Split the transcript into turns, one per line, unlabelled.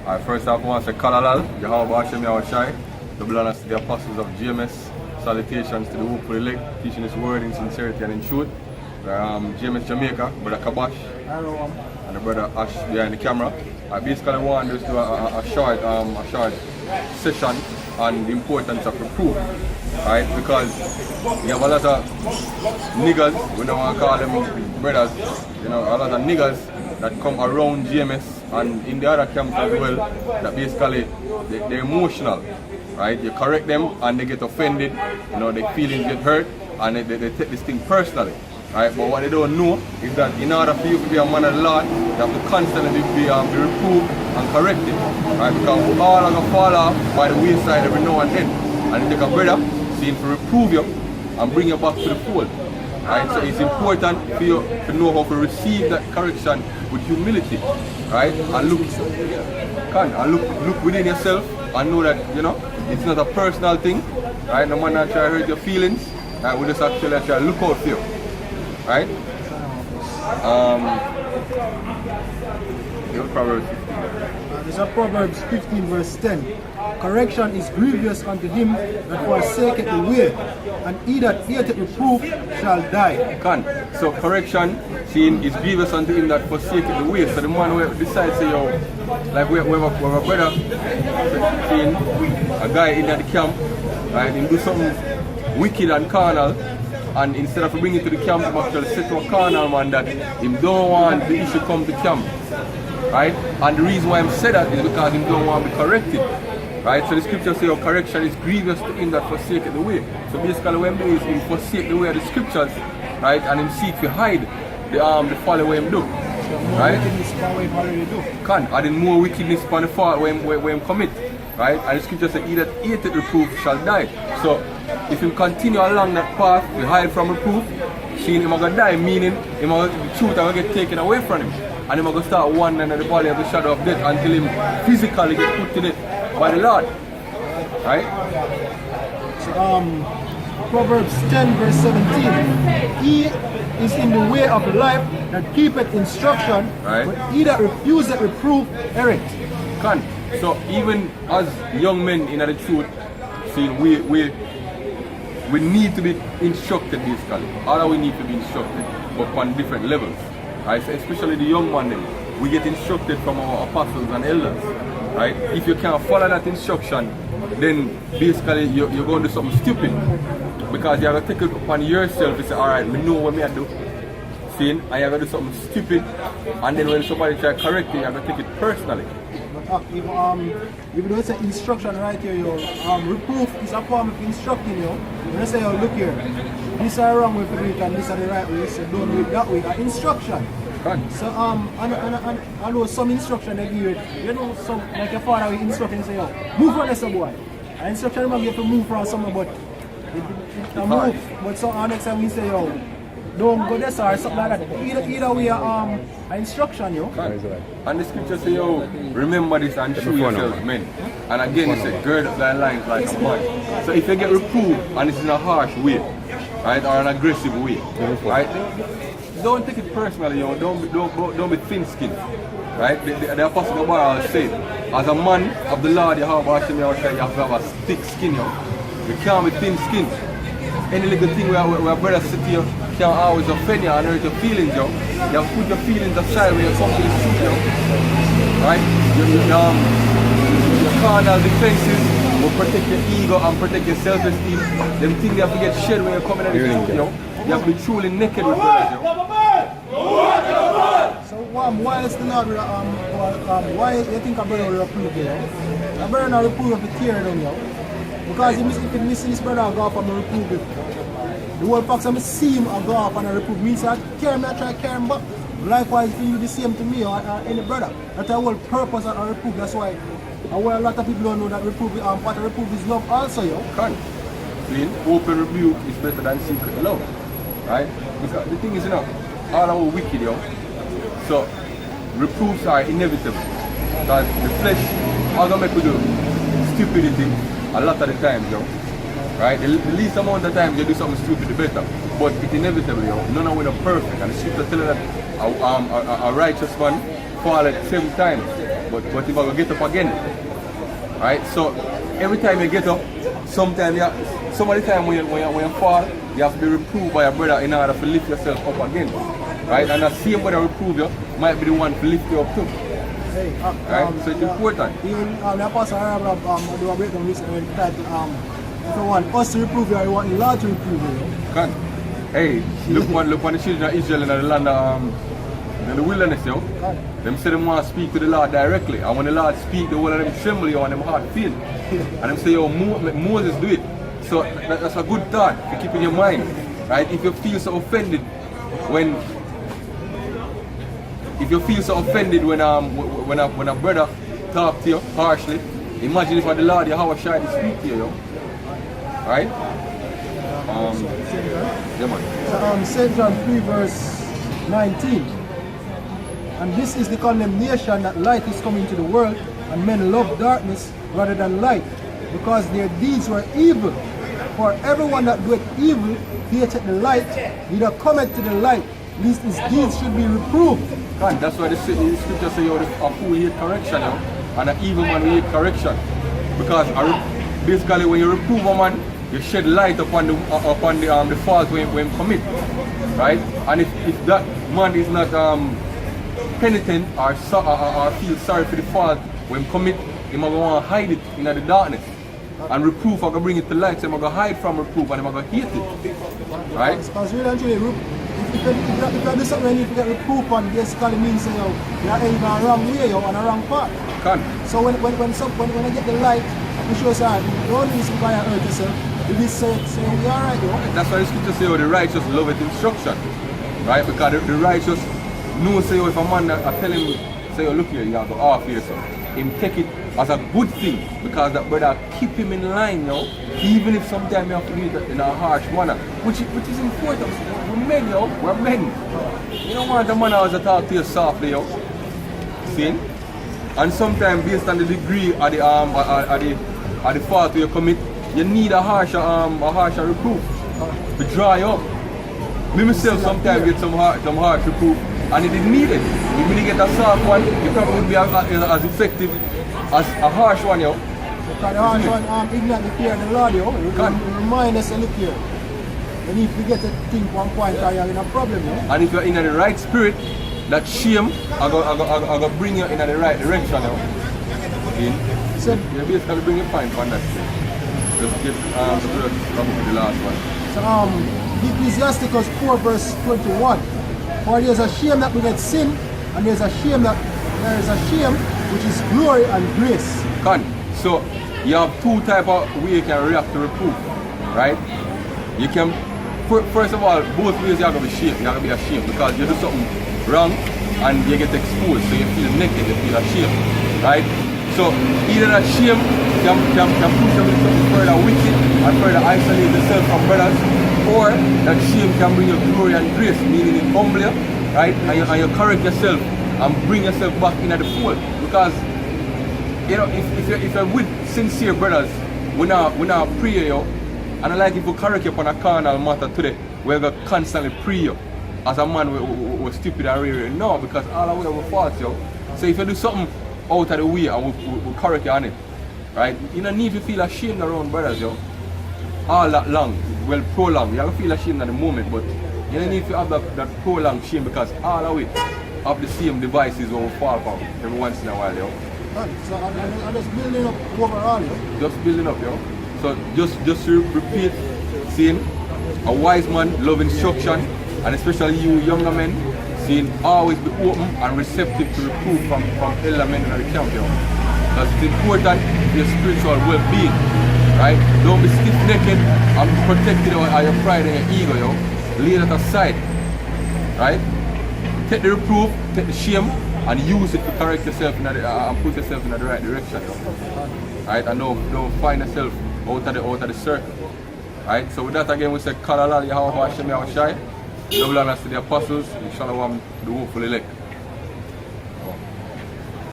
Alright, first off, I want to say Kalalal, Jehovah Hashem Yahushai, double honors to the apostles of GMS, salutations to the Hope for the Leg, teaching His word in sincerity and in truth. GMS Jamaica, Brother Kabash, and the Brother Ash behind the camera. I basically want to do a short session on the importance of reproof, right? Because you have a lot of niggas, we don't want to call them brothers, you know, a lot of niggas that come around GMS and in the other camps as well, that basically they're emotional, right? You correct them and they get offended, you know, their feelings get hurt and they take this thing personally, right? But what they don't know is that in order for you to be a man of the Lord, you have to constantly be reproved and corrected, right? Because all are going to fall off by the wayside every now and then. And you take a brother, see him to reprove you and bring you back to the fold. Right? So it's important for you to know how to receive that correction with humility, right? And look within yourself and know that, you know, it's not a personal thing, right? No man that try to hurt your feelings, right? We just actually try to look out for you, right? Proverbs 15.
This is Proverbs 15 verse 10. Correction is grievous unto him that forsaketh the way, and he that hateth reproof shall die.
So correction, seeing, is grievous unto him that forsaketh the way. So the man who decides, say, yo, like we have a brother, seeing a guy in the camp, right, him do something wicked and carnal, and instead of bringing it to the camp, he actually say to a carnal man that him don't want the issue come to camp. Right? And the reason why I'm saying that is because him don't want to be corrected. Right? So the scripture says, correction is grievous to him that forsaketh the way. So basically what him do is him forsake the way of the scriptures, right? And him seek to hide the folly what him do. Right? Adding more wickedness upon the fault where him commit. Right? And the scripture says, he that hateth reproof shall die. So if him continue along that path, to hide from reproof, seeing him gonna die, meaning the truth will get taken away from him. And he's going to start wandering in the valley of the shadow of death until him physically get put to death by the Lord. Right?
So, Proverbs 10 verse 17. He is in the way of life that keepeth instruction, right, but he that refuseth reproof erreth.
So even as young men in the truth, see, we need to be instructed basically. All we need to be instructed, but on different levels. Right, so especially the young one, then we get instructed from our apostles and elders. Right? If you can't follow that instruction, then basically you're going to do something stupid, because you have to take it upon yourself and say, alright, we know what I do. See, and you have to do something stupid, and then when somebody try to correct you, you have to take it personally.
But if you don't say instruction right here, reproof is a form of instructing you. When you say, oh, look here, this is the wrong way to do it and this is the right way, you say, don't do it that way. Instruction. So I know some instruction they give you, you know, some like your father will instruct you and say, oh, move from this boy. And instruction you have to move from somewhere, but it move. But so next time we say, oh, don't go this or something like that. Either way, an instruction, yo.
And the scripture say, yo, remember this and show yourselves men. And again, it says, gird up thy loins like a man. So if you get reproved and it's in a harsh way, right, or an aggressive way, right, don't take it personally, yo. Don't be thin-skinned, right? The Apostle of Bible said, as a man of the Lord, you have to have a thick skin, yo. You can't be thin-skinned. Any little thing where brothers sit here can always offend you and hurt your feelings, yo. You have to put your feelings aside when you come to the truth, yo. Right? Your carnal defenses will protect your ego and protect your self-esteem. Them things you have to get shed when you're coming at the truth, yo. You have to be truly naked with brothers, yo.
So why is the Lord, why you think a brother will reprove you, yo? A brother not reprove if you tear down, yo. Because if you miss this brother, I'll go off and reprove it. The whole fact that I see him, I'll go off and reprove means that I carry him, I try to carry him back. Likewise, if you do the same to me or any brother, that's the whole purpose of reprove. That's why a lot of people don't know that reprove, part of reprove is love also, yo.
Clean, open rebuke is better than secret love. Right? Because the thing is, you know, all our wicked, yo. So, reproofs are inevitable. Because the flesh, all gonna make we do stupidity a lot of the times, yo. Right? The least amount of times you do something stupid, the better. But it's inevitable, yo. None of them are perfect. And the scripture tells us that a righteous man fall at 7 times, but if I go get up again. Right? So every time you get up, sometimes some of the time when you fall, you have to be reproved by a brother in order to lift yourself up again. Right? And that same brother reprove you might be the one to lift you up too.
Hey,
right? So it's important.
Even the Apostle Arab do a breakdown recently that if you want us to reprove you, or you want the Lord to reprove you.
Can. Hey, look on the children of Israel in the land in the wilderness, yo. Them say them want to speak to the Lord directly. And when the Lord speak, the whole of them tremble, yo, and them heart feel. And them say, yo, Moses do it. So that's a good thought to keep in your mind. Right? If you feel so offended when a brother talk to you harshly, imagine if the Lord Yahweh Shai to speak to you, yo. Right? Yeah, man.
So, St. John 3 verse 19. And this is the condemnation that light is coming to the world, and men love darkness rather than light, because their deeds were evil. For everyone that doeth evil hated the light, neither cometh to the light, lest his deeds should be reproved.
And that's why the scripture says, a fool hate correction, yo, and an evil man will hate correction. Because basically when you reprove a man, you shed light upon the fault when commit. Right? And if that man is not penitent or feel sorry for the fault when commit, he might want to hide it in the darkness. And reproof, I'm going to bring it to light, so I'm going to hide from reproof and I'm going to hate it. Right?
Because really and truly, if you do something and you get reproof, and basically means you're either wrong way or on a wrong path.
Can.
So when I get the light, you show us don't listen by hurt yourself. You just say we are right, yo.
That's why the scripture says, the righteous love it instruction. Right? Because the righteous know, say, if a man I tell him, say, look here, you have to off here, so him take it as a good thing, because that brother keep him in line, yo. Even if sometimes you have to do it in a harsh manner, which is important. We're men, yo. We're men. You don't want a man always to talk to you softly, yo. See? And sometimes based on the degree of the fault you commit, you need a harsher reproof to dry up. Me myself sometimes get some harsh reproof, and it didn't need it. If you get a soft one, it probably would be as effective as a harsh one, yo.
Because the harsh one ignite the fear of the Lord, yo. It remind us to look here. And if you get to think one point, you're in a problem, yo.
And if you're in the right spirit, that shame I go bring you in the right direction, yo. So you basically bring your point on that. Just get the last one.
So Ecclesiasticus 4 verse 21. For there is a shame that we get sin, and there is a shame which is glory and grace.
So you have two types of way you can react to reproof, right? You can, first of all, both ways you have to be ashamed. You have to be ashamed because you do something wrong and you get exposed, so you feel naked, you feel ashamed, right? So either that shame can push you into something further wicked and further isolate yourself from brothers, or that shame can bring you glory and grace, meaning it humble you, right? And you correct yourself and bring yourself back into the fold. Because you know, if you're with sincere brothers, we now pray you, and I like if we correct you upon a carnal matter today, we're going to constantly pray you. As a man, we're stupid and rare. No, because all the way we fault you. So if you do something out of the way and we'll correct you on it, right? You don't need to feel ashamed around brothers, yo. All that long, well prolonged. You have to feel ashamed at the moment, but you don't need to have that prolonged shame, because all the way have the same devices when we fall from every once in a while, yo.
So I'm just building up overall, yo.
Just building up, yo. So just to repeat, saying a wise man love instruction, and especially you younger men, saying always be open and receptive to reproof from elder men in the camp, yo. Because it's important for your spiritual well-being, right? Don't be stiff-necked and protected by your pride and your ego, yo. Lay that aside, right? Take the reproof, take the shame, and use it to correct yourself and put yourself in the right direction, yo. Right? And don't find yourself out of the circle. Right? So with that again, we say, Kalalal Yahweh Hashem Yahweh Shai. Double honors to the apostles, and shalom to the hopeful elect.